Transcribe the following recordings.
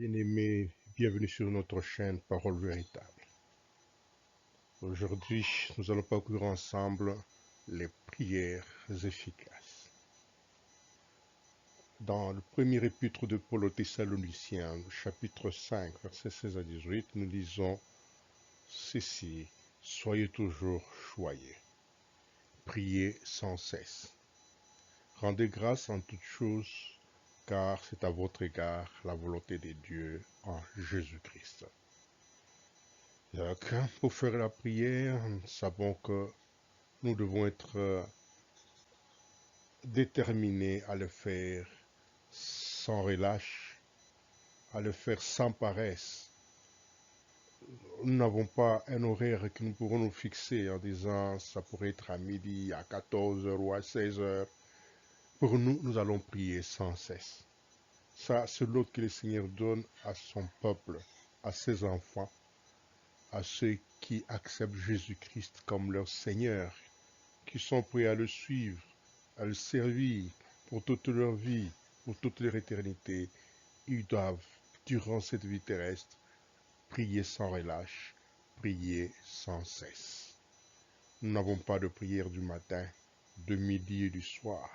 Bien-aimés, bienvenue sur notre chaîne Parole Véritable. Aujourd'hui, nous allons parcourir ensemble les prières efficaces. Dans le premier épître de Paul aux Thessaloniciens, chapitre 5, versets 16 à 18, nous lisons ceci: Soyez toujours joyeux, priez sans cesse. Rendez grâce en toutes choses, car c'est à votre égard la volonté de Dieu en Jésus-Christ. Donc, pour faire la prière, nous savons que nous devons être déterminés à le faire sans relâche, à le faire sans paresse. Nous n'avons pas un horaire que nous pourrons nous fixer en disant ça pourrait être à midi, à 14 heures ou à 16 heures. Pour nous, nous allons prier sans cesse. Ça, c'est l'ordre que le Seigneur donne à son peuple, à ses enfants, à ceux qui acceptent Jésus-Christ comme leur Seigneur, qui sont prêts à le suivre, à le servir pour toute leur vie, pour toute leur éternité. Ils doivent, durant cette vie terrestre, prier sans relâche, prier sans cesse. Nous n'avons pas de prière du matin, de midi et du soir.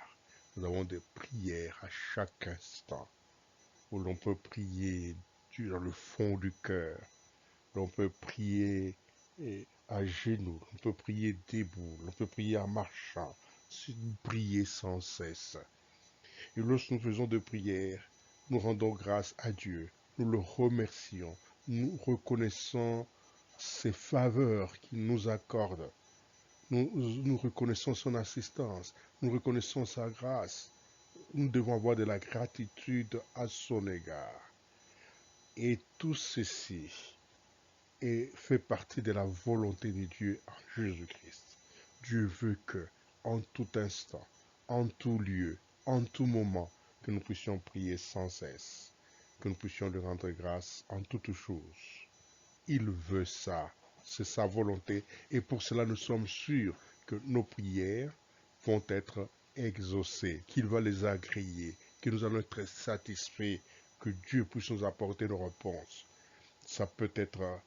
Nous avons des prières à chaque instant, où l'on peut prier dans le fond du cœur. L'on peut prier à genoux, on peut prier debout, on peut prier en marchant, prier sans cesse. Et lorsque nous faisons de prières, nous rendons grâce à Dieu, nous le remercions, nous reconnaissons ses faveurs qu'il nous accorde, nous reconnaissons son assistance, nous reconnaissons sa grâce. Nous devons avoir de la gratitude à son égard. Et tout ceci et fait partie de la volonté de Dieu en Jésus-Christ. Dieu veut que, en tout instant, en tout lieu, en tout moment, que nous puissions prier sans cesse, que nous puissions lui rendre grâce en toutes choses. Il veut ça, c'est sa volonté, et pour cela nous sommes sûrs que nos prières vont être exaucées, qu'il va les agréer, que nous allons être satisfaits, que Dieu puisse nous apporter nos réponses. Ça peut être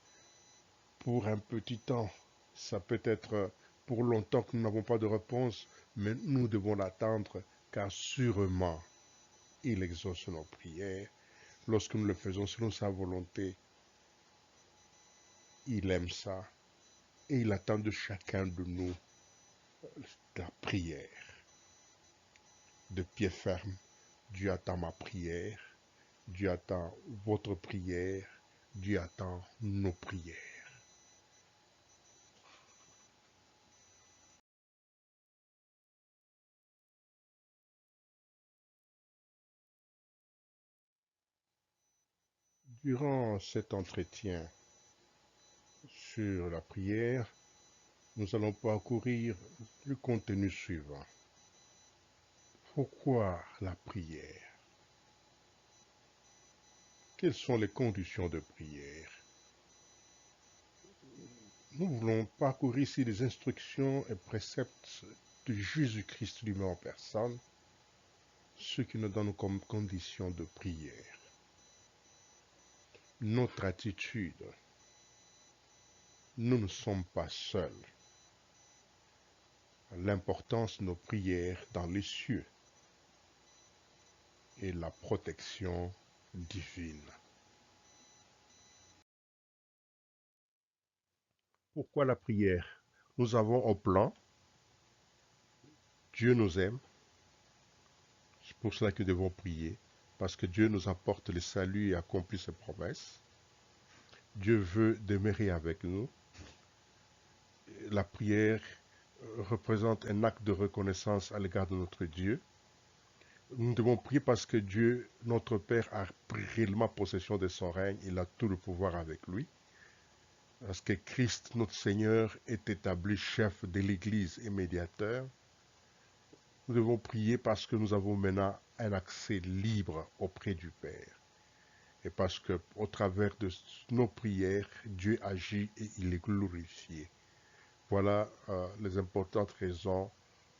pour un petit temps, ça peut être pour longtemps que nous n'avons pas de réponse, mais nous devons l'attendre, car sûrement, il exauce nos prières. Lorsque nous le faisons selon sa volonté, il aime ça, et il attend de chacun de nous la prière. De pied ferme, Dieu attend ma prière, Dieu attend votre prière, Dieu attend nos prières. Durant cet entretien sur la prière, nous allons parcourir le contenu suivant. Pourquoi la prière? Quelles sont les conditions de prière? Nous voulons parcourir ici les instructions et préceptes de Jésus-Christ lui-même en personne, ce qui nous donne comme condition de prière. Notre attitude. Nous ne sommes pas seuls. L'importance de nos prières dans les cieux et la protection divine. Pourquoi la prière? Nous avons un plan. Dieu nous aime. C'est pour cela que nous devons prier. Parce que Dieu nous apporte le salut et accomplit ses promesses. Dieu veut demeurer avec nous. La prière représente un acte de reconnaissance à l'égard de notre Dieu. Nous devons prier parce que Dieu, notre Père, a pris réellement possession de son règne. Il a tout le pouvoir avec lui. Parce que Christ, notre Seigneur, est établi chef de l'Église et médiateur. Nous devons prier parce que nous avons maintenant un accès libre auprès du Père. Et parce que au travers de nos prières, Dieu agit et il est glorifié. Voilà les importantes raisons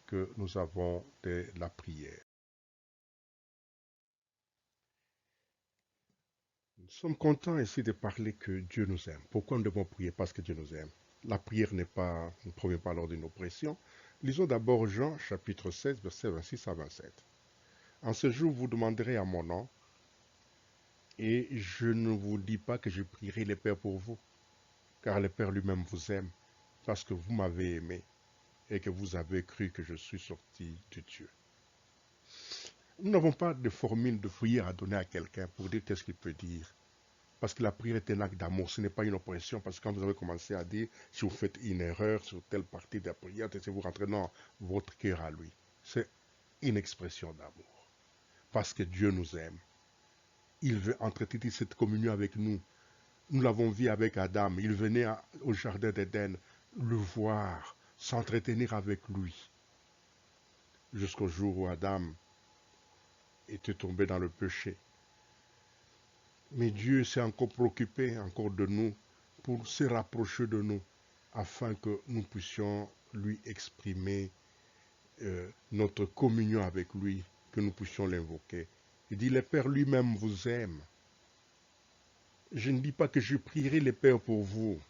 que nous avons de la prière. Nous sommes contents ici de parler que Dieu nous aime. Pourquoi nous devons prier? Parce que Dieu nous aime. La prière ne provient pas lors d'une oppression. Lisons d'abord Jean chapitre 16, versets 26 à 27. En ce jour, vous demanderez à mon nom, et je ne vous dis pas que je prierai le Père pour vous, car le Père lui-même vous aime, parce que vous m'avez aimé et que vous avez cru que je suis sorti de Dieu. Nous n'avons pas de formule de prière à donner à quelqu'un pour dire qu'est-ce qu'il peut dire. Parce que la prière est un acte d'amour, ce n'est pas une oppression. Parce que quand vous avez commencé à dire, si vous faites une erreur sur telle partie de la prière, si vous rentrez dans votre cœur à lui, c'est une expression d'amour. Parce que Dieu nous aime. Il veut entretenir cette communion avec nous. Nous l'avons vu avec Adam. Il venait au jardin d'Éden le voir, s'entretenir avec lui. Jusqu'au jour où Adam était tombé dans le péché. Mais Dieu s'est encore préoccupé encore de nous pour se rapprocher de nous afin que nous puissions lui exprimer notre communion avec lui, que nous puissions l'invoquer. Il dit, le Père lui-même vous aime. Je ne dis pas que je prierai le Père pour vous.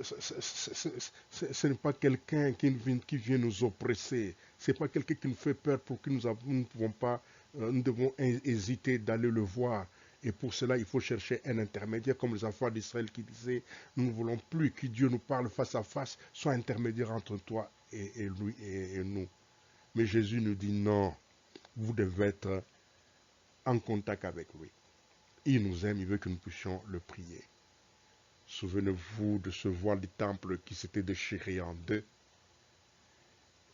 Ce n'est pas quelqu'un qui vient nous oppresser. Ce n'est pas quelqu'un qui nous fait peur pour que nous ne pouvons pas, nous devons hésiter d'aller le voir. Et pour cela, il faut chercher un intermédiaire, comme les enfants d'Israël qui disaient, nous ne voulons plus que Dieu nous parle face à face, soit intermédiaire entre toi et lui et nous. Mais Jésus nous dit non, vous devez être en contact avec lui. Il nous aime, il veut que nous puissions le prier. Souvenez-vous de ce voile du temple qui s'était déchiré en deux.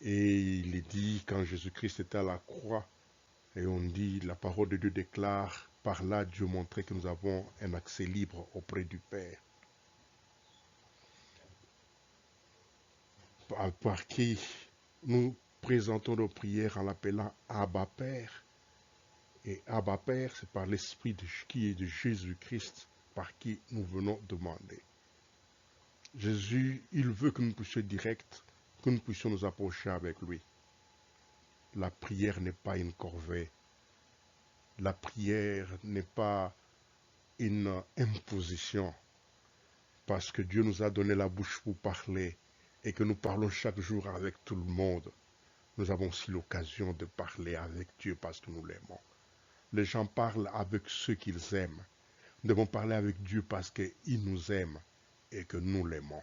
Et il est dit, quand Jésus-Christ était à la croix, et on dit, la parole de Dieu déclare, par là Dieu montrait que nous avons un accès libre auprès du Père. Par qui nous présentons nos prières en l'appelant Abba Père. Et Abba Père, c'est par l'Esprit qui est de Jésus-Christ, par qui nous venons demander. Jésus, il veut que nous puissions être directs, que nous puissions nous approcher avec lui. La prière n'est pas une corvée. La prière n'est pas une imposition. Parce que Dieu nous a donné la bouche pour parler et que nous parlons chaque jour avec tout le monde. Nous avons aussi l'occasion de parler avec Dieu parce que nous l'aimons. Les gens parlent avec ceux qu'ils aiment. Nous devons parler avec Dieu parce qu'il nous aime et que nous l'aimons.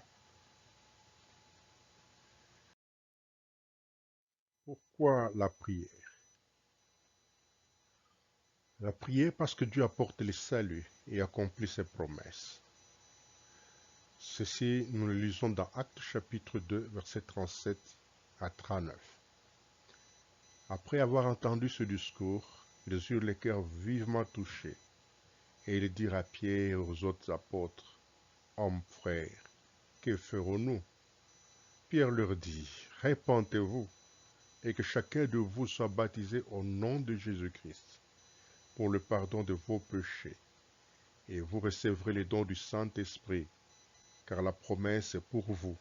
Pourquoi la prière? La prière parce que Dieu apporte le salut et accomplit ses promesses. Ceci, nous le lisons dans Actes chapitre 2, versets 37 à 39. Après avoir entendu ce discours, ils eurent le cœur vivement touchés, et ils dirent à Pierre et aux autres apôtres, « Hommes frères, que ferons-nous » Pierre leur dit, « Répentez-vous, et que chacun de vous soit baptisé au nom de Jésus-Christ, pour le pardon de vos péchés, et vous recevrez les dons du Saint-Esprit, car la promesse est pour vous,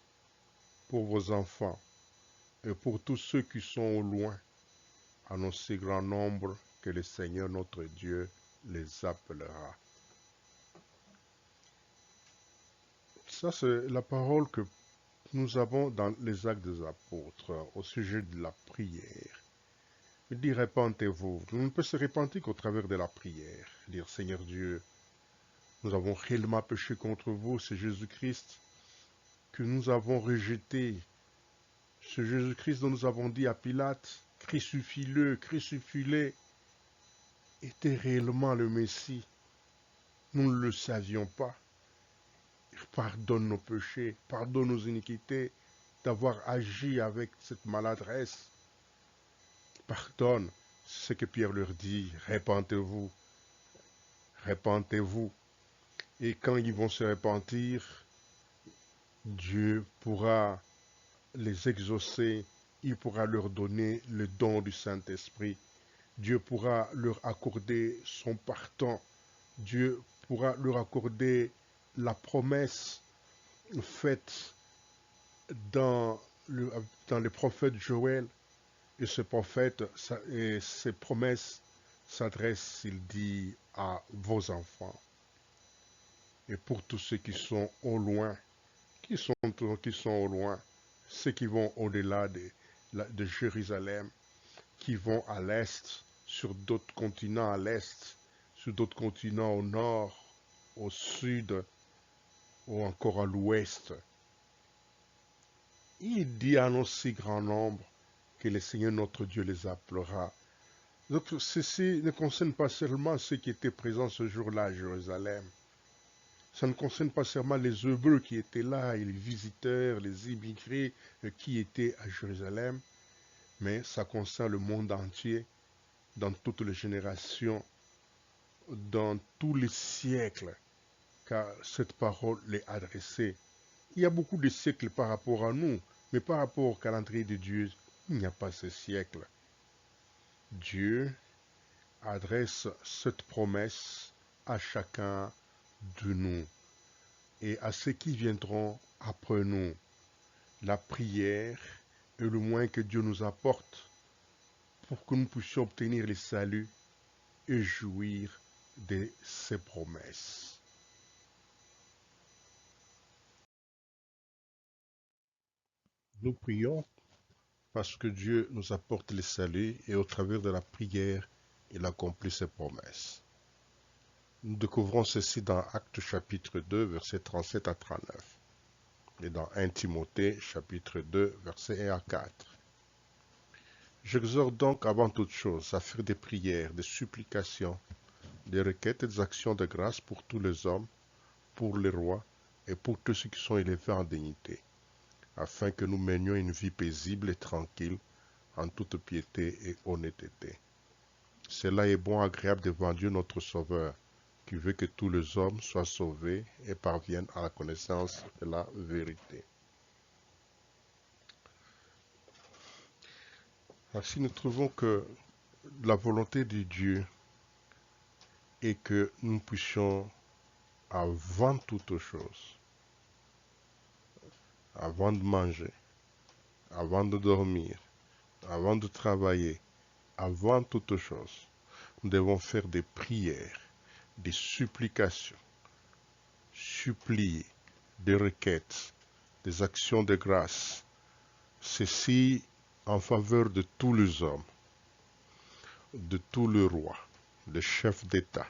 pour vos enfants, et pour tous ceux qui sont au loin, en aussi grand nombre que le Seigneur notre Dieu les appellera. » Ça, c'est la parole que nous avons dans les Actes des Apôtres au sujet de la prière. Il dit, répentez-vous. On ne peut se repentir qu'au travers de la prière. Dire, Seigneur Dieu, nous avons réellement péché contre vous, c'est Jésus-Christ que nous avons rejeté. Ce Jésus-Christ dont nous avons dit à Pilate, crucifie-le, crucifie-le, était réellement le Messie. Nous ne le savions pas. Pardonne nos péchés, pardonne nos iniquités, d'avoir agi avec cette maladresse. Pardonne ce que Pierre leur dit, répentez-vous, répentez-vous. Et quand ils vont se repentir, Dieu pourra les exaucer, il pourra leur donner le don du Saint-Esprit. Dieu pourra leur accorder son pardon. Dieu pourra leur accorder la promesse faite dans le prophète Joël. Et ce prophète et ses promesses s'adresse, il dit, à vos enfants. Et pour tous ceux qui sont au loin, qui sont au loin, ceux qui vont au-delà de Jérusalem, qui vont à l'est, sur d'autres continents à l'est, sur d'autres continents au nord, au sud ou encore à l'ouest. Il dit à un si grand nombre que le Seigneur notre Dieu les appellera. Donc ceci ne concerne pas seulement ceux qui étaient présents ce jour-là à Jérusalem. Ça ne concerne pas seulement les Hébreux qui étaient là, et les visiteurs, les immigrés qui étaient à Jérusalem, mais ça concerne le monde entier, dans toutes les générations, dans tous les siècles, car cette parole est adressée. Il y a beaucoup de siècles par rapport à nous, mais par rapport au calendrier de Dieu, il n'y a pas ce siècle. Dieu adresse cette promesse à chacun de nous et à ceux qui viendront après nous. La prière est le moyen que Dieu nous apporte pour que nous puissions obtenir le salut et jouir de ses promesses. Nous prions parce que Dieu nous apporte le salut et au travers de la prière, il accomplit ses promesses. Nous découvrons ceci dans Actes chapitre 2, versets 37 à 39 et dans 1 Timothée chapitre 2, versets 1 à 4. J'exhorte donc avant toute chose à faire des prières, des supplications, des requêtes et des actions de grâce pour tous les hommes, pour les rois et pour tous ceux qui sont élevés en dignité, afin que nous menions une vie paisible et tranquille, en toute piété et honnêteté. Cela est bon, agréable devant Dieu notre Sauveur, qui veut que tous les hommes soient sauvés et parviennent à la connaissance de la vérité. Ainsi, nous trouvons que la volonté de Dieu est que nous puissions, avant toute chose, avant de manger, avant de dormir, avant de travailler, avant toute chose, nous devons faire des prières, des supplications, supplier, des requêtes, des actions de grâce. Ceci en faveur de tous les hommes, de tous les rois, des chefs d'État,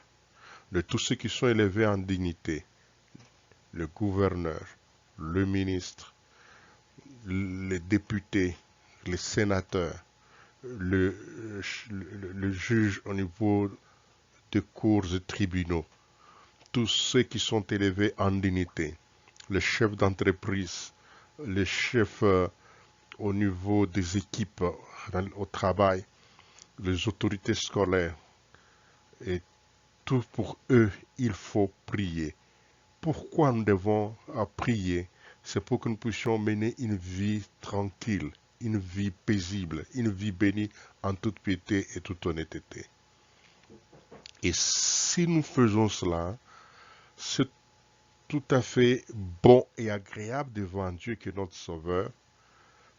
de tous ceux qui sont élevés en dignité, le gouverneur, le ministre, les députés, les sénateurs, le juge au niveau des cours et tribunaux, tous ceux qui sont élevés en dignité, les chefs d'entreprise, les chefs au niveau des équipes au travail, les autorités scolaires, et tout pour eux, il faut prier. Pourquoi nous devons prier? C'est pour que nous puissions mener une vie tranquille, une vie paisible, une vie bénie en toute piété et toute honnêteté. Et si nous faisons cela, c'est tout à fait bon et agréable devant Dieu qui est notre Sauveur,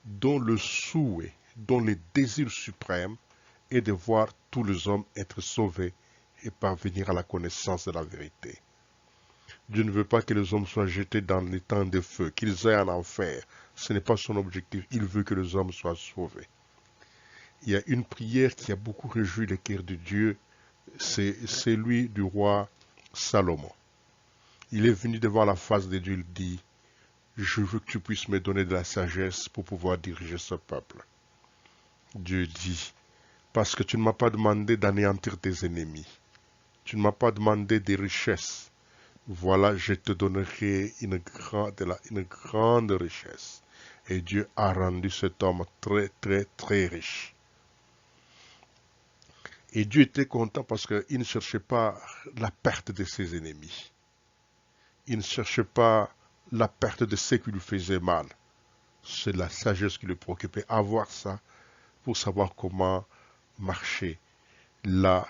dont le souhait, dont le désir suprême est de voir tous les hommes être sauvés et parvenir à la connaissance de la vérité. Dieu ne veut pas que les hommes soient jetés dans les temps de feu, qu'ils aillent en enfer. Ce n'est pas son objectif. Il veut que les hommes soient sauvés. Il y a une prière qui a beaucoup réjoui le cœur de Dieu, c'est celui du roi Salomon. Il est venu devant la face de Dieu, il dit, je veux que tu puisses me donner de la sagesse pour pouvoir diriger ce peuple. Dieu dit, parce que tu ne m'as pas demandé d'anéantir tes ennemis. Tu ne m'as pas demandé des richesses. Voilà, je te donnerai une grande richesse. Et Dieu a rendu cet homme très, très, très riche. Et Dieu était content parce qu'il ne cherchait pas la perte de ses ennemis. Il ne cherchait pas la perte de ceux qui lui faisaient mal. C'est la sagesse qui le préoccupait. Avoir ça pour savoir comment marcher. La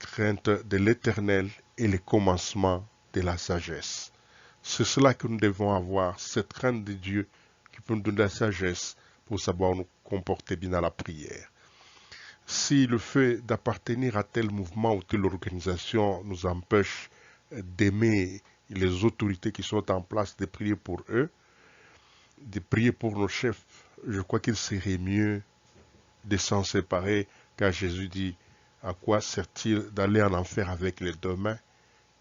crainte de l'Éternel est le commencement de la sagesse. C'est cela que nous devons avoir, cette crainte de Dieu qui peut nous donner la sagesse pour savoir nous comporter bien à la prière. Si le fait d'appartenir à tel mouvement ou telle organisation nous empêche d'aimer les autorités qui sont en place, de prier pour eux, de prier pour nos chefs, je crois qu'il serait mieux de s'en séparer, car Jésus dit, à quoi sert-il d'aller en enfer avec les deux mains,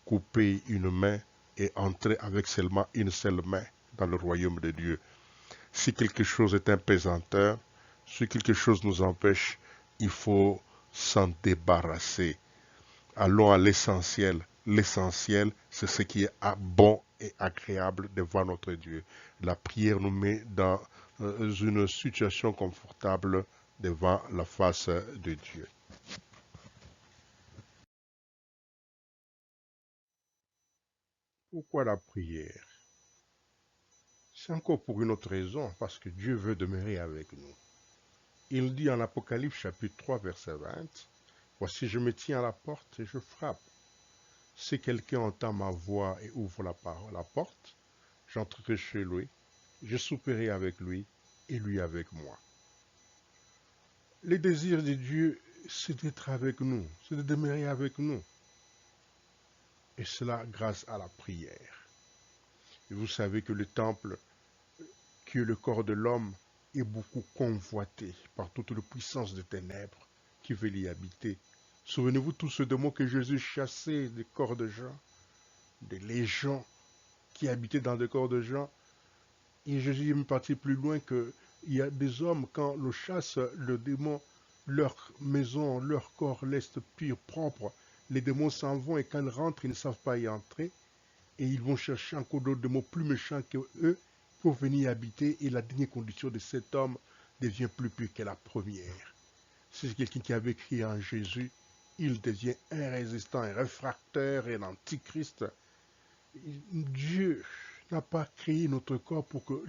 couper une main et entrer avec seulement une seule main dans le royaume de Dieu? Si quelque chose est un pesanteur, si quelque chose nous empêche, il faut s'en débarrasser. Allons à l'essentiel. L'essentiel, c'est ce qui est bon et agréable devant notre Dieu. La prière nous met dans une situation confortable devant la face de Dieu. Pourquoi la prière? C'est encore pour une autre raison, parce que Dieu veut demeurer avec nous. Il dit en Apocalypse chapitre 3 verset 20, voici je me tiens à la porte et je frappe. Si quelqu'un entend ma voix et ouvre la porte, j'entrerai chez lui, je souperai avec lui et lui avec moi. Le désir de Dieu, c'est d'être avec nous, c'est de demeurer avec nous. Et cela grâce à la prière. Et vous savez que le temple, qui est le corps de l'homme, est beaucoup convoité par toute la puissance des ténèbres qui veut y habiter. Souvenez-vous tous ce démon que Jésus chassait des corps de gens, des légions qui habitaient dans des corps de gens. Et Jésus est même parti plus loin que il y a des hommes, quand le chasse, le démon, leur maison, leur corps reste pur, propre. Les démons s'en vont et quand ils rentrent, ils ne savent pas y entrer. Et ils vont chercher encore d'autres démons plus méchants que eux pour venir y habiter. Et la dernière condition de cet homme devient plus pure que la première. C'est quelqu'un qui avait crié en Jésus. Il devient un résistant, un réfractaire et un antichrist. Dieu n'a pas créé notre corps pour que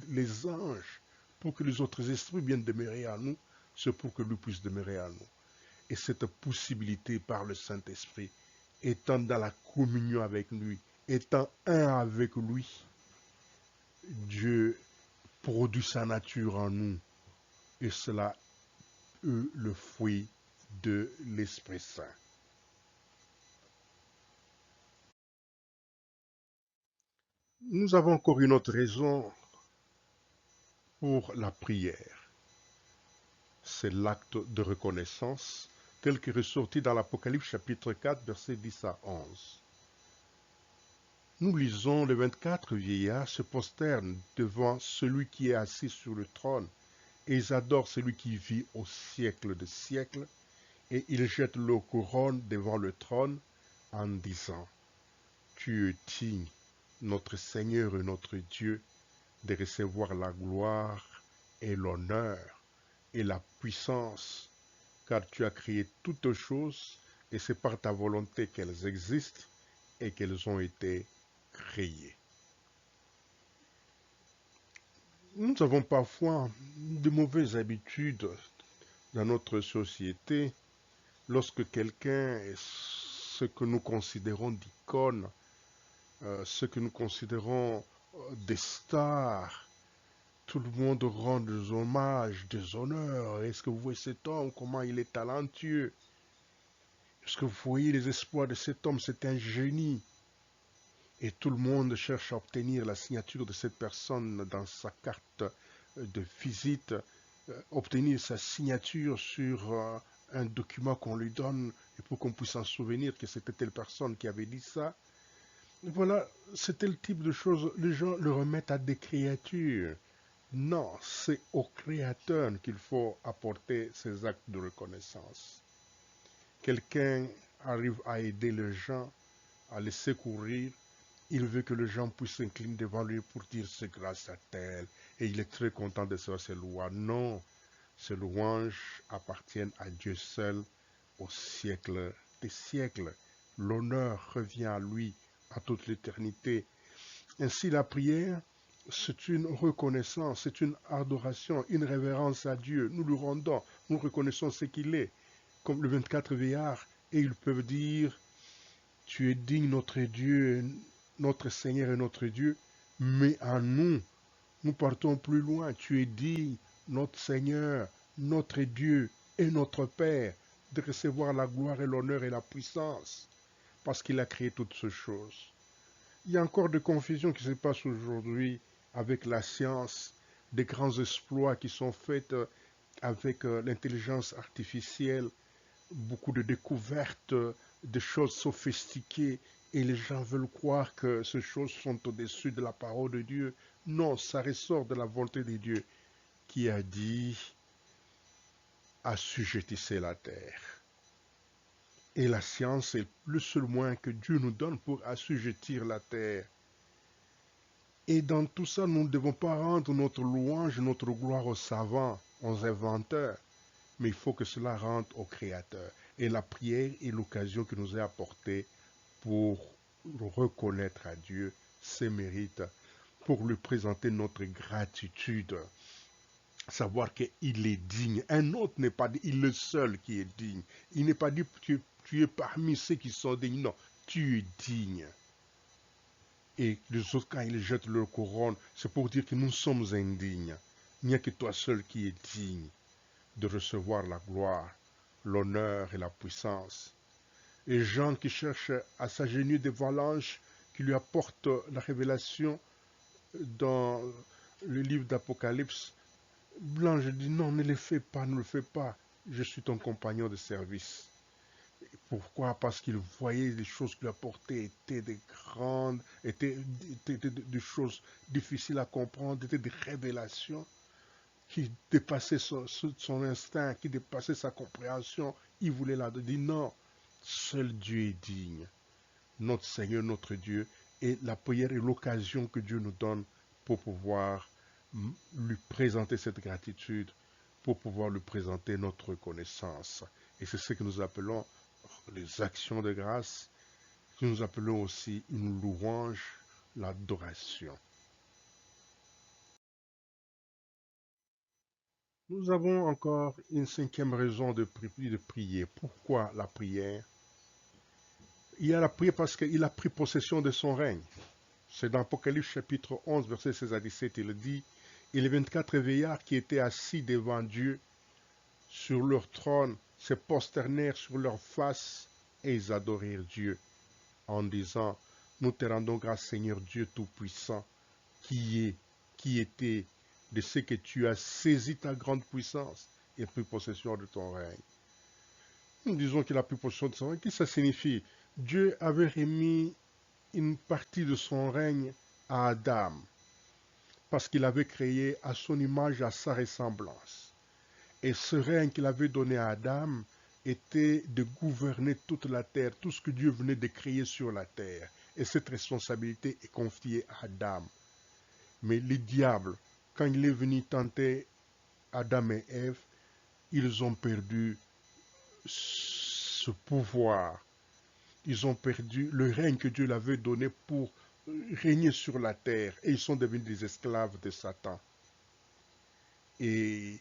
les anges, pour que les autres esprits viennent demeurer en nous, c'est pour que lui puisse demeurer en nous. Et cette possibilité par le Saint-Esprit, étant dans la communion avec lui, étant un avec lui, Dieu produit sa nature en nous. Et cela est le fruit de l'Esprit Saint. Nous avons encore une autre raison pour la prière. C'est l'acte de reconnaissance tel que ressorti dans l'Apocalypse chapitre 4, versets 10 à 11. Nous lisons les 24 vieillards se prosternent devant celui qui est assis sur le trône, et ils adorent celui qui vit au siècle des siècles, et ils jettent leur couronne devant le trône en disant, tu es digne, notre Seigneur et notre Dieu, de recevoir la gloire et l'honneur et la puissance, car tu as créé toutes choses, et c'est par ta volonté qu'elles existent et qu'elles ont été créées. Nous avons parfois de mauvaises habitudes dans notre société lorsque quelqu'un est ce que nous considérons d'icône, ce que nous considérons des stars. Tout le monde rend des hommages, des honneurs. Est-ce que vous voyez cet homme, comment il est talentueux? Est-ce que vous voyez les espoirs de cet homme? C'est un génie. Et tout le monde cherche à obtenir la signature de cette personne dans sa carte de visite, obtenir sa signature sur un document qu'on lui donne et pour qu'on puisse s'en souvenir que c'était telle personne qui avait dit ça. Voilà, c'est tel type de choses. Les gens le remettent à des créatures. Non, c'est au Créateur qu'il faut apporter ces actes de reconnaissance. Quelqu'un arrive à aider les gens, à les secourir. Il veut que les gens puissent s'incliner devant lui pour dire c'est grâce à tel. Et il est très content de faire ses louanges. Non, ces louanges appartiennent à Dieu seul au siècle des siècles. L'honneur revient à lui à toute l'éternité. Ainsi la prière, c'est une reconnaissance, c'est une adoration, une révérence à Dieu. Nous lui rendons, nous reconnaissons ce qu'il est. Comme le 24 veillards, et ils peuvent dire, tu es digne notre Dieu, notre Seigneur et notre Dieu, mais en nous, nous partons plus loin. Tu es digne, notre Seigneur, notre Dieu, est notre Père, de recevoir la gloire et l'honneur et la puissance, parce qu'il a créé toutes ces choses. Il y a encore de confusion qui se passe aujourd'hui avec la science, des grands exploits qui sont faits avec l'intelligence artificielle, beaucoup de découvertes, de choses sophistiquées, et les gens veulent croire que ces choses sont au-dessus de la parole de Dieu. Non, ça ressort de la volonté de Dieu qui a dit assujettissez la terre. Et la science est le seul moyen que Dieu nous donne pour assujettir la terre. Et dans tout ça, nous ne devons pas rendre notre louange, notre gloire aux savants, aux inventeurs, mais il faut que cela rentre au Créateur. Et la prière est l'occasion qui nous est apportée pour reconnaître à Dieu ses mérites, pour lui présenter notre gratitude, savoir qu'il est digne. Un autre n'est pas dit, il est le seul qui est digne. Il n'est pas dit tu es parmi ceux qui sont dignes. Non, tu es digne. Et les autres, quand ils jettent leur couronne, c'est pour dire que nous sommes indignes. Il n'y a que toi seul qui es digne de recevoir la gloire, l'honneur et la puissance. Et Jean qui cherche à s'agenouiller devant l'ange qui lui apporte la révélation dans le livre d'Apocalypse, l'ange dit non, ne le fais pas, ne le fais pas, je suis ton compagnon de service. Pourquoi? Parce qu'il voyait les choses qu'il apportait étaient des grandes, étaient des choses difficiles à comprendre, étaient des révélations qui dépassaient son instinct, qui dépassaient sa compréhension. Il voulait la dire non, seul Dieu est digne, notre Seigneur, notre Dieu, et la prière est l'occasion que Dieu nous donne pour pouvoir lui présenter cette gratitude, pour pouvoir lui présenter notre reconnaissance. Et c'est ce que nous appelons les actions de grâce, que nous appelons aussi une louange, l'adoration. Nous avons encore une cinquième raison de prier. Pourquoi la prière? Il a prié parce qu'il a pris possession de son règne. C'est dans Apocalypse chapitre 11, verset 16 à 17, il dit, et les 24 vieillards qui étaient assis devant Dieu sur leur trône se prosternèrent sur leur face et ils adorèrent Dieu en disant, nous te rendons grâce Seigneur Dieu Tout-Puissant, qui était, de ce que tu as saisi ta grande puissance et pris possession de ton règne. Nous disons qu'il a pris possession de son règne. Qu'est-ce que ça signifie? Dieu avait remis une partie de son règne à Adam, parce qu'il avait créé à son image, à sa ressemblance. Et ce règne qu'il avait donné à Adam était de gouverner toute la terre, tout ce que Dieu venait de créer sur la terre. Et cette responsabilité est confiée à Adam. Mais les diables, quand il est venu tenter Adam et Ève, ils ont perdu ce pouvoir. Ils ont perdu le règne que Dieu leur avait donné pour régner sur la terre. Et ils sont devenus des esclaves de Satan. Et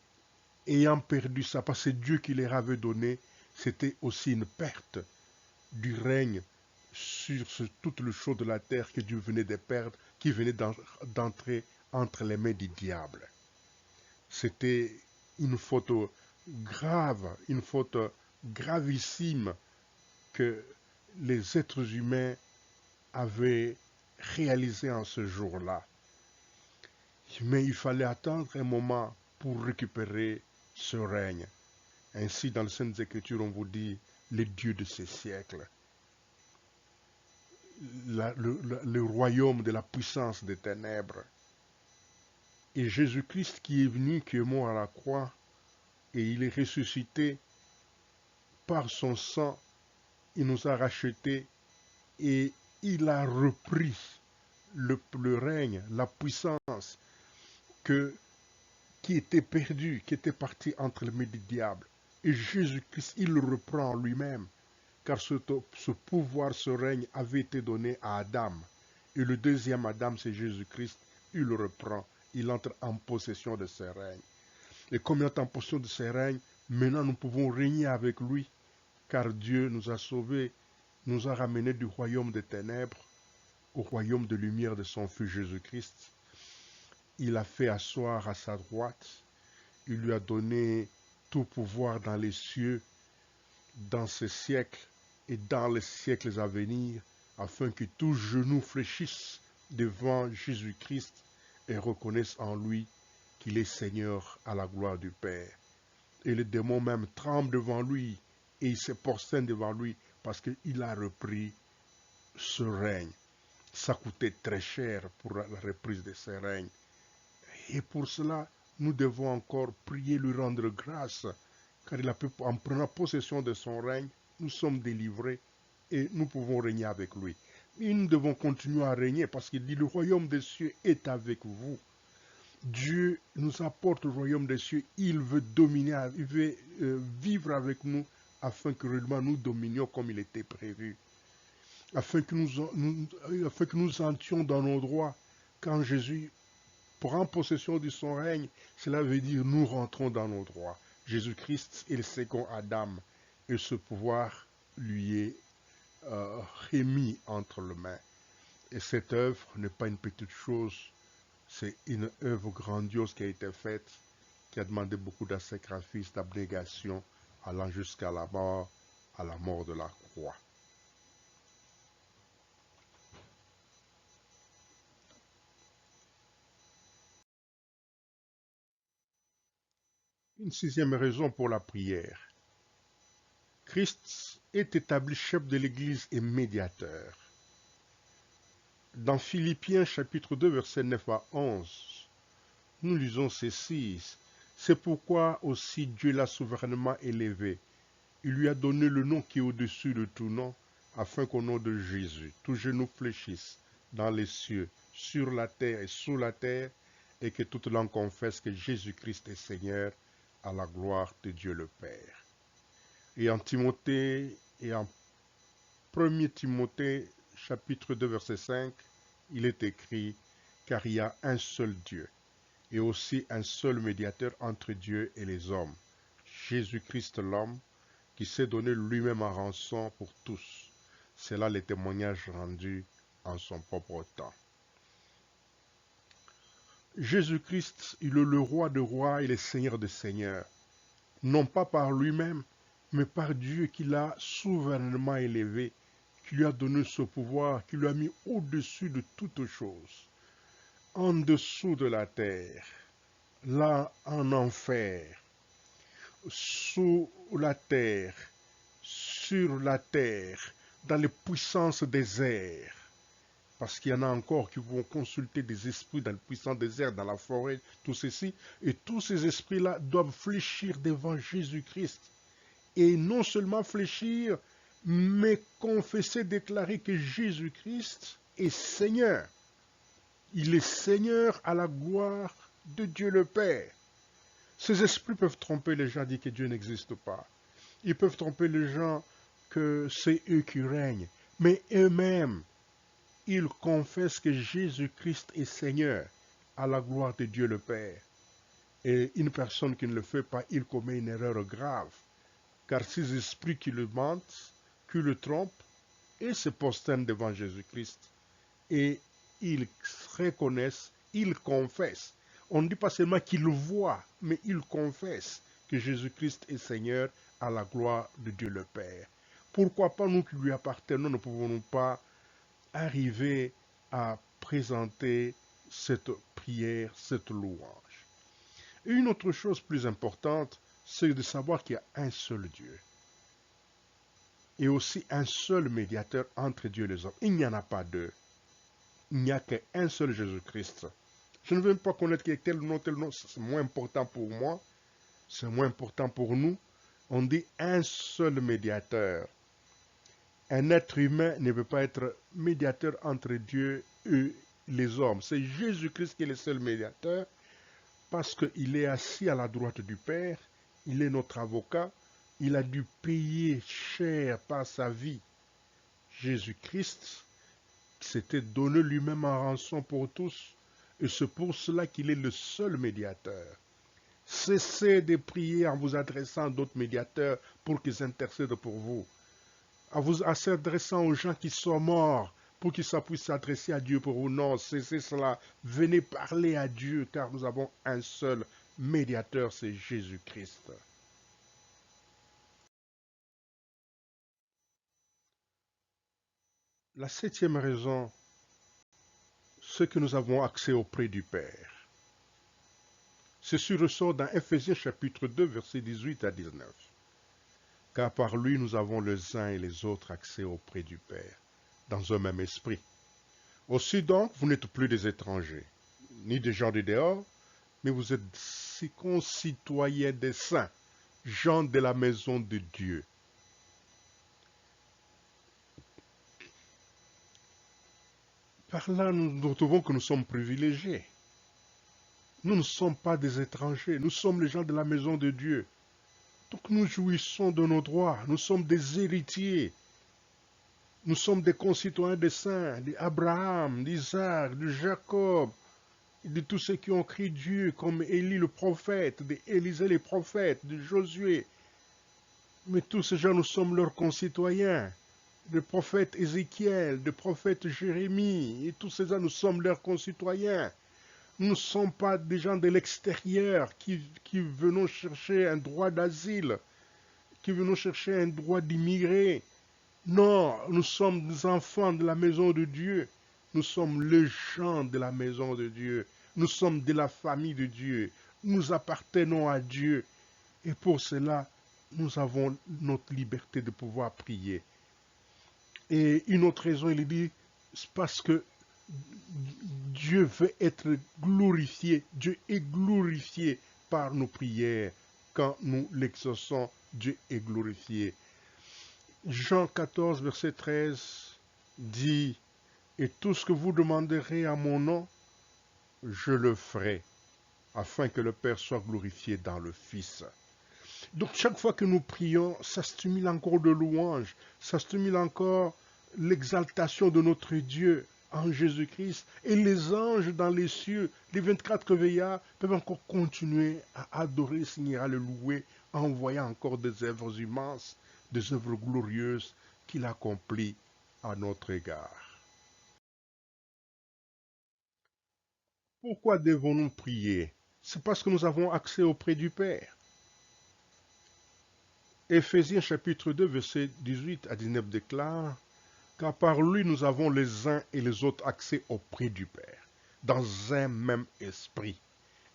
ayant perdu ça, parce que Dieu qui leur avait donné, c'était aussi une perte du règne sur toutes les choses de la terre que Dieu venait de perdre, qui venait d'entrer entre les mains du diable. C'était une faute grave, une faute gravissime que les êtres humains avaient réalisée en ce jour-là. Mais il fallait attendre un moment pour récupérer ce règne. Ainsi, dans les Saintes Écritures, on vous dit le Dieu de ces siècles, le royaume de la puissance des ténèbres. Et Jésus-Christ qui est venu, qui est mort à la croix, et il est ressuscité par son sang, il nous a rachetés et il a repris le règne, la puissance qui était perdue, qui était partie entre les mains du diable. Et Jésus-Christ, il le reprend lui-même, car ce pouvoir, ce règne avait été donné à Adam. Et le deuxième Adam, c'est Jésus-Christ, il le reprend, il entre en possession de ce règne. Et comme il est en possession de ce règne, maintenant nous pouvons régner avec lui, car Dieu nous a sauvés, nous a ramenés du royaume des ténèbres au royaume de lumière de son Fils Jésus-Christ. Il a fait asseoir à sa droite, il lui a donné tout pouvoir dans les cieux, dans ce siècle et dans les siècles à venir, afin que tout genou fléchisse devant Jésus-Christ et reconnaisse en lui qu'il est Seigneur à la gloire du Père. Et les démons même tremblent devant lui et ils se prosternent devant lui parce qu'il a repris ce règne. Ça coûtait très cher pour la reprise de ce règne. Et pour cela, nous devons encore prier, lui rendre grâce, car il a pu, en prenant possession de son règne, nous sommes délivrés et nous pouvons régner avec lui. Et nous devons continuer à régner parce qu'il dit le royaume des cieux est avec vous. Dieu nous apporte le royaume des cieux, il veut dominer, il veut vivre avec nous afin que réellement nous dominions comme il était prévu. Afin que nous entrions dans nos droits. Quand Jésus prend possession de son règne, cela veut dire nous rentrons dans nos droits. Jésus-Christ est le second Adam et ce pouvoir lui est remis entre les mains. Et cette œuvre n'est pas une petite chose, c'est une œuvre grandiose qui a été faite, qui a demandé beaucoup de sacrifices, d'abnégation, allant jusqu'à la mort de la croix. Une sixième raison pour la prière. Christ est établi chef de l'Église et médiateur. Dans Philippiens chapitre 2 versets 9 à 11, nous lisons ceci. C'est pourquoi aussi Dieu l'a souverainement élevé. Il lui a donné le nom qui est au-dessus de tout nom, afin qu'au nom de Jésus, tout genou fléchisse dans les cieux, sur la terre et sous la terre, et que toute langue confesse que Jésus-Christ est Seigneur, à la gloire de Dieu le Père. Et en Timothée, et en 1 Timothée, chapitre 2, verset 5, il est écrit, car il y a un seul Dieu, et aussi un seul médiateur entre Dieu et les hommes, Jésus-Christ l'homme, qui s'est donné lui-même en rançon pour tous. C'est là les témoignages rendus en son propre temps. Jésus-Christ, il est le roi de rois et le seigneur de seigneurs, non pas par lui-même, mais par Dieu qui l'a souverainement élevé, qui lui a donné ce pouvoir, qui lui a mis au-dessus de toutes choses, en dessous de la terre, là en enfer, sous la terre, sur la terre, dans les puissances des airs. Parce qu'il y en a encore qui vont consulter des esprits dans le puissant désert, dans la forêt, tout ceci. Et tous ces esprits-là doivent fléchir devant Jésus-Christ. Et non seulement fléchir, mais confesser, déclarer que Jésus-Christ est Seigneur. Il est Seigneur à la gloire de Dieu le Père. Ces esprits peuvent tromper les gens, dire que Dieu n'existe pas. Ils peuvent tromper les gens que c'est eux qui règnent. Mais eux-mêmes, ils confessent que Jésus-Christ est Seigneur à la gloire de Dieu le Père. Et une personne qui ne le fait pas, il commet une erreur grave. Car ces esprits qui le mentent, qui le trompent, ils se prosternent devant Jésus-Christ. Et ils reconnaissent, ils confessent. On ne dit pas seulement qu'ils voient, mais ils confessent que Jésus-Christ est Seigneur à la gloire de Dieu le Père. Pourquoi pas nous qui lui appartenons, ne pouvons-nous pas arriver à présenter cette prière, cette louange? Et une autre chose plus importante, c'est de savoir qu'il y a un seul Dieu. Et aussi un seul médiateur entre Dieu et les hommes. Il n'y en a pas deux. Il n'y a qu'un seul Jésus-Christ. Je ne veux pas connaître tel nom, c'est moins important pour moi, c'est moins important pour nous. On dit un seul médiateur. Un être humain ne peut pas être médiateur entre Dieu et les hommes. C'est Jésus-Christ qui est le seul médiateur parce qu'il est assis à la droite du Père, il est notre avocat, il a dû payer cher par sa vie. Jésus-Christ s'était donné lui-même en rançon pour tous, et c'est pour cela qu'il est le seul médiateur. Cessez de prier en vous adressant à d'autres médiateurs pour qu'ils intercèdent pour vous, en s'adressant aux gens qui sont morts pour qu'ils puissent s'adresser à Dieu pour vous. Non, cessez cela. Venez parler à Dieu car nous avons un seul médiateur, c'est Jésus-Christ. La septième raison, c'est que nous avons accès auprès du Père. Ceci ressort dans Ephésiens chapitre 2, versets 18 à 19. Car par lui nous avons les uns et les autres accès auprès du Père, dans un même esprit. Aussi donc, vous n'êtes plus des étrangers, ni des gens de dehors, mais vous êtes concitoyens des saints, gens de la maison de Dieu. Par là, nous trouvons que nous sommes privilégiés. Nous ne sommes pas des étrangers, nous sommes les gens de la maison de Dieu. Donc nous jouissons de nos droits, nous sommes des héritiers. Nous sommes des concitoyens des saints, d'Abraham, d'Isaac, de Jacob, de tous ceux qui ont crié Dieu, comme Élie le prophète, d'Élisée les prophètes, de Josué. Mais tous ces gens, nous sommes leurs concitoyens. Le prophète Ézéchiel, le prophète Jérémie, et tous ces gens, nous sommes leurs concitoyens. Nous ne sommes pas des gens de l'extérieur qui venons chercher un droit d'asile, qui venons chercher un droit d'immigrer. Non, nous sommes des enfants de la maison de Dieu. Nous sommes les gens de la maison de Dieu. Nous sommes de la famille de Dieu. Nous appartenons à Dieu. Et pour cela, nous avons notre liberté de pouvoir prier. Et une autre raison, il dit, c'est parce que Dieu veut être glorifié. Dieu est glorifié par nos prières. Quand nous l'exauçons, Dieu est glorifié. Jean 14, verset 13 dit, « Et tout ce que vous demanderez à mon nom, je le ferai, afin que le Père soit glorifié dans le Fils. » Donc chaque fois que nous prions, ça stimule encore de louanges, ça stimule encore l'exaltation de notre Dieu en Jésus-Christ. Et les anges dans les cieux, les 24 veillards, peuvent encore continuer à adorer le Seigneur, à le louer, en voyant encore des œuvres immenses, des œuvres glorieuses qu'il accomplit à notre égard. Pourquoi devons-nous prier? C'est parce que nous avons accès auprès du Père. Éphésiens chapitre 2, verset 18 à 19 déclare, « Car par lui nous avons les uns et les autres accès auprès du Père, dans un même esprit.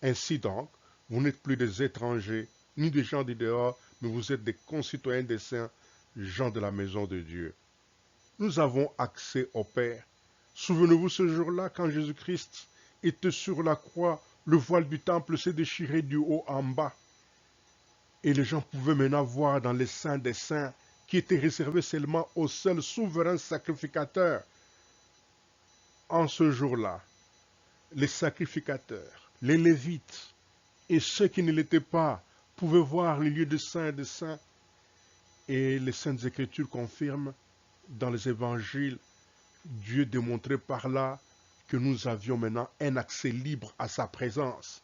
Ainsi donc, vous n'êtes plus des étrangers, ni des gens du dehors, mais vous êtes des concitoyens des saints, gens de la maison de Dieu. » Nous avons accès au Père. Souvenez-vous ce jour-là, quand Jésus-Christ était sur la croix, le voile du temple s'est déchiré du haut en bas. Et les gens pouvaient maintenant voir dans les saints des saints, qui étaient réservés seulement au seul souverain sacrificateur. En ce jour-là, les sacrificateurs, les Lévites et ceux qui ne l'étaient pas pouvaient voir les lieux de saints et de saints. Et les Saintes Écritures confirment dans les évangiles, Dieu démontrait par là que nous avions maintenant un accès libre à sa présence,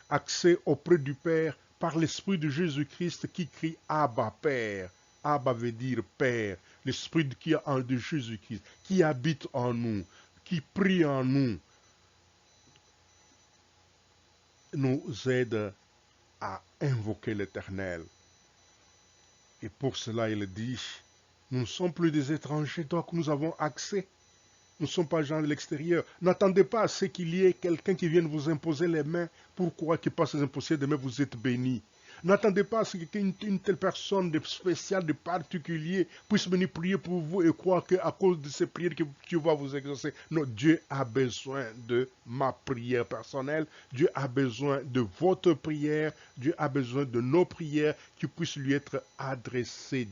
accès auprès du Père par l'Esprit de Jésus-Christ qui crie Abba Père. Abba veut dire Père, l'Esprit qui est en de Jésus-Christ, qui habite en nous, qui prie en nous, nous aide à invoquer l'Éternel. Et pour cela, il dit, nous ne sommes plus des étrangers, donc nous avons accès. Nous ne sommes pas gens de l'extérieur. N'attendez pas à ce qu'il y ait quelqu'un qui vienne vous imposer les mains pour croire qu'il passe les imposer demain vous êtes béni. N'attendez pas à ce qu'une telle personne de spéciale, de particulier, puisse venir prier pour vous et croire qu'à cause de ces prières que Dieu va vous exaucer. Non, Dieu a besoin de ma prière personnelle. Dieu a besoin de votre prière. Dieu a besoin de nos prières qui puissent lui être adressées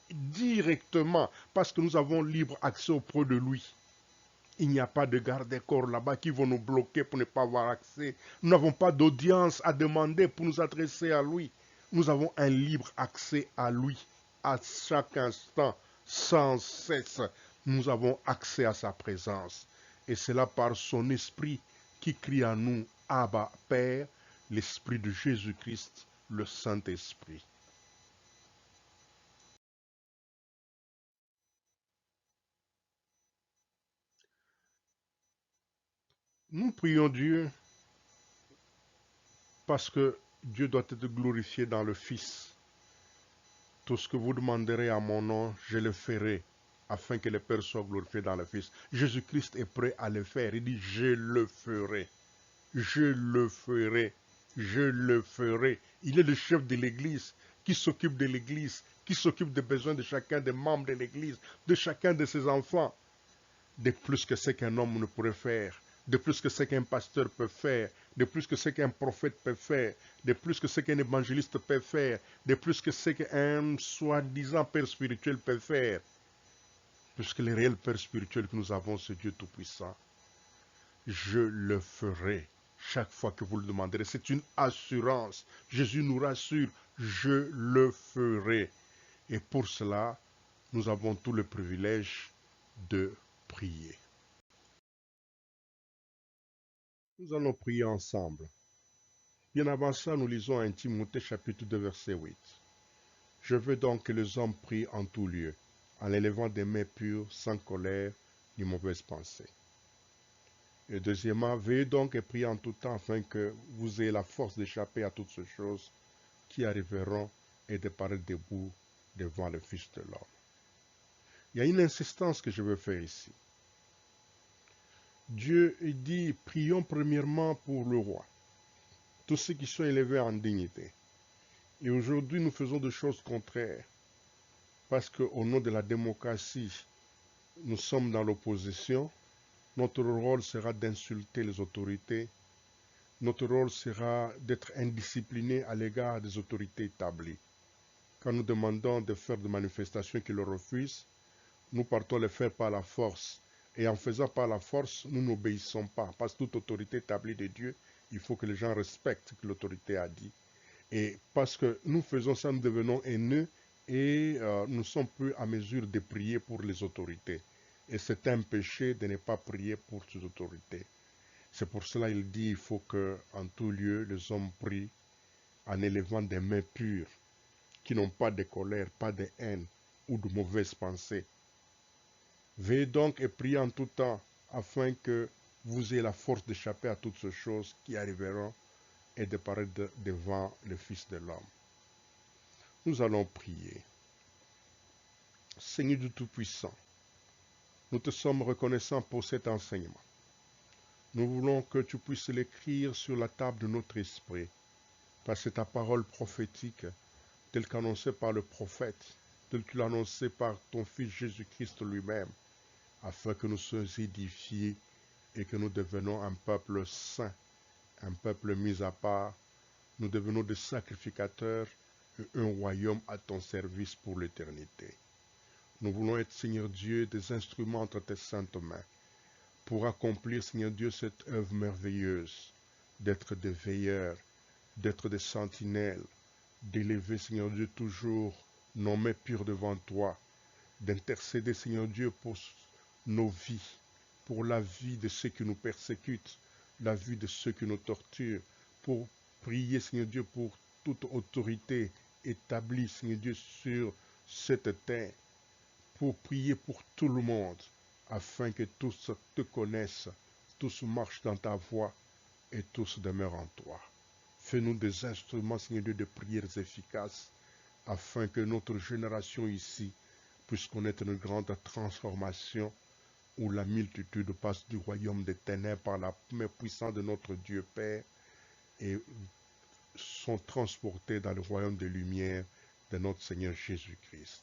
directement parce que nous avons libre accès auprès de lui. Il n'y a pas de garde-corps là-bas qui vont nous bloquer pour ne pas avoir accès. Nous n'avons pas d'audience à demander pour nous adresser à lui. Nous avons un libre accès à lui. À chaque instant, sans cesse, nous avons accès à sa présence. Et c'est là par son esprit qui crie à nous, Abba, Père, l'esprit de Jésus-Christ, le Saint-Esprit. Nous prions Dieu parce que Dieu doit être glorifié dans le Fils. Tout ce que vous demanderez à mon nom, je le ferai, afin que le Père soit glorifié dans le Fils. Jésus-Christ est prêt à le faire. Il dit, je le ferai, je le ferai, je le ferai. Il est le chef de l'Église, qui s'occupe de l'Église, qui s'occupe des besoins de chacun des membres de l'Église, de chacun de ses enfants, de plus que ce qu'un homme ne pourrait faire, de plus que ce qu'un pasteur peut faire, de plus que ce qu'un prophète peut faire, de plus que ce qu'un évangéliste peut faire, de plus que ce qu'un soi-disant père spirituel peut faire, puisque le réel père spirituel que nous avons, c'est Dieu Tout-Puissant. Je le ferai chaque fois que vous le demanderez. C'est une assurance. Jésus nous rassure, je le ferai. Et pour cela, nous avons tout le privilège de prier. Nous allons prier ensemble. Bien avant ça, nous lisons 1 Timothée chapitre 2 verset 8. Je veux donc que les hommes prient en tout lieu, en élevant des mains pures, sans colère ni mauvaise pensée. Et deuxièmement, veillez donc et priez en tout temps afin que vous ayez la force d'échapper à toutes ces choses qui arriveront et de paraître debout devant le Fils de l'homme. Il y a une insistance que je veux faire ici. Dieu dit, prions premièrement pour le roi, tous ceux qui sont élevés en dignité. Et aujourd'hui, nous faisons des choses contraires, parce qu'au nom de la démocratie, nous sommes dans l'opposition. Notre rôle sera d'insulter les autorités. Notre rôle sera d'être indiscipliné à l'égard des autorités établies. Quand nous demandons de faire des manifestations qui le refusent, nous partons les faire par la force. Et en faisant par la force, nous n'obéissons pas. Parce que toute autorité établie de Dieu, il faut que les gens respectent ce que l'autorité a dit. Et parce que nous faisons ça, nous devenons haineux et nous ne sommes plus à mesure de prier pour les autorités. Et c'est un péché de ne pas prier pour ces autorités. C'est pour cela qu'il dit qu'il faut qu'en tout lieu, les hommes prient en élevant des mains pures, qui n'ont pas de colère, pas de haine ou de mauvaises pensées. Veillez donc et priez en tout temps, afin que vous ayez la force d'échapper à toutes ces choses qui arriveront et de paraître devant le Fils de l'homme. Nous allons prier. Seigneur du Tout-Puissant, nous te sommes reconnaissants pour cet enseignement. Nous voulons que tu puisses l'écrire sur la table de notre esprit, parce que ta parole prophétique, telle qu'annoncée par le prophète, telle que tu l'as annoncée par ton Fils Jésus-Christ lui-même, afin que nous soyons édifiés et que nous devenons un peuple saint, un peuple mis à part. Nous devenons des sacrificateurs et un royaume à ton service pour l'éternité. Nous voulons être, Seigneur Dieu, des instruments entre tes saintes mains pour accomplir, Seigneur Dieu, cette œuvre merveilleuse d'être des veilleurs, d'être des sentinelles, d'élever, Seigneur Dieu, toujours nos mains pures devant toi, d'intercéder, Seigneur Dieu, pour nos vies, pour la vie de ceux qui nous persécutent, la vie de ceux qui nous torturent, pour prier, Seigneur Dieu, pour toute autorité établie, Seigneur Dieu, sur cette terre, pour prier pour tout le monde, afin que tous te connaissent, tous marchent dans ta voie et tous demeurent en toi. Fais-nous des instruments, Seigneur Dieu, de prières efficaces, afin que notre génération ici puisse connaître une grande transformation où la multitude passe du royaume des ténèbres par la main puissante de notre Dieu Père et sont transportés dans le royaume des lumières de notre Seigneur Jésus-Christ.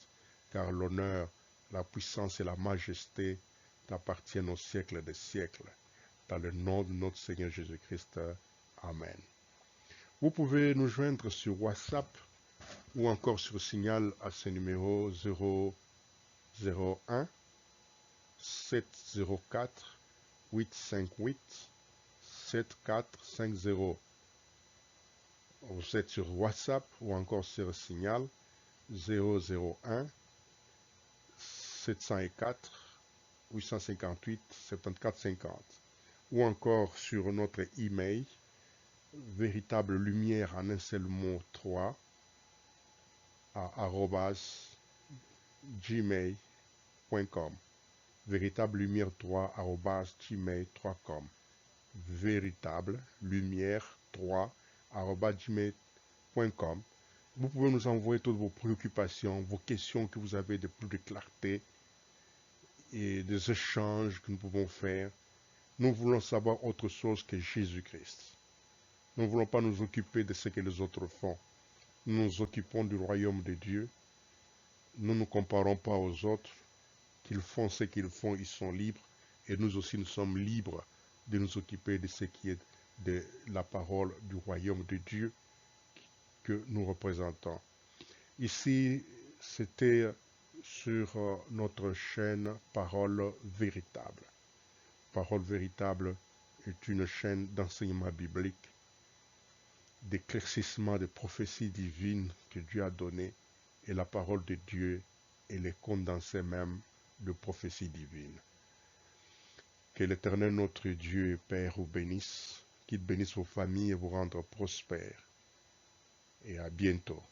Car l'honneur, la puissance et la majesté t'appartiennent au siècle des siècles. Dans le nom de notre Seigneur Jésus-Christ. Amen. Vous pouvez nous joindre sur WhatsApp ou encore sur Signal à ce numéro 001 704 858 7450. Vous êtes sur WhatsApp ou encore sur Signal 001 704 858 7450 ou encore sur notre email véritable lumière en un seul mot 3 à @gmail.com véritable lumière 3 @gmail.com véritable lumière 3 @gmail.com. Vous pouvez nous envoyer toutes vos préoccupations, vos questions que vous avez de plus de clarté et des échanges que nous pouvons faire. Nous voulons savoir autre chose que Jésus-Christ. Nous ne voulons pas nous occuper de ce que les autres font. Nous nous occupons du royaume de Dieu. Nous ne nous comparons pas aux autres. Qu'ils font ce qu'ils font, ils sont libres. Et nous aussi, nous sommes libres de nous occuper de ce qui est de la parole du royaume de Dieu que nous représentons. Ici, c'était sur notre chaîne Parole Véritable. Parole Véritable est une chaîne d'enseignement biblique, d'éclaircissement des prophéties divines que Dieu a données, et la parole de Dieu est les condensés même de prophéties divines. Que l'Éternel notre Dieu et Père vous bénisse, qu'il bénisse vos familles et vous rende prospères. Et à bientôt.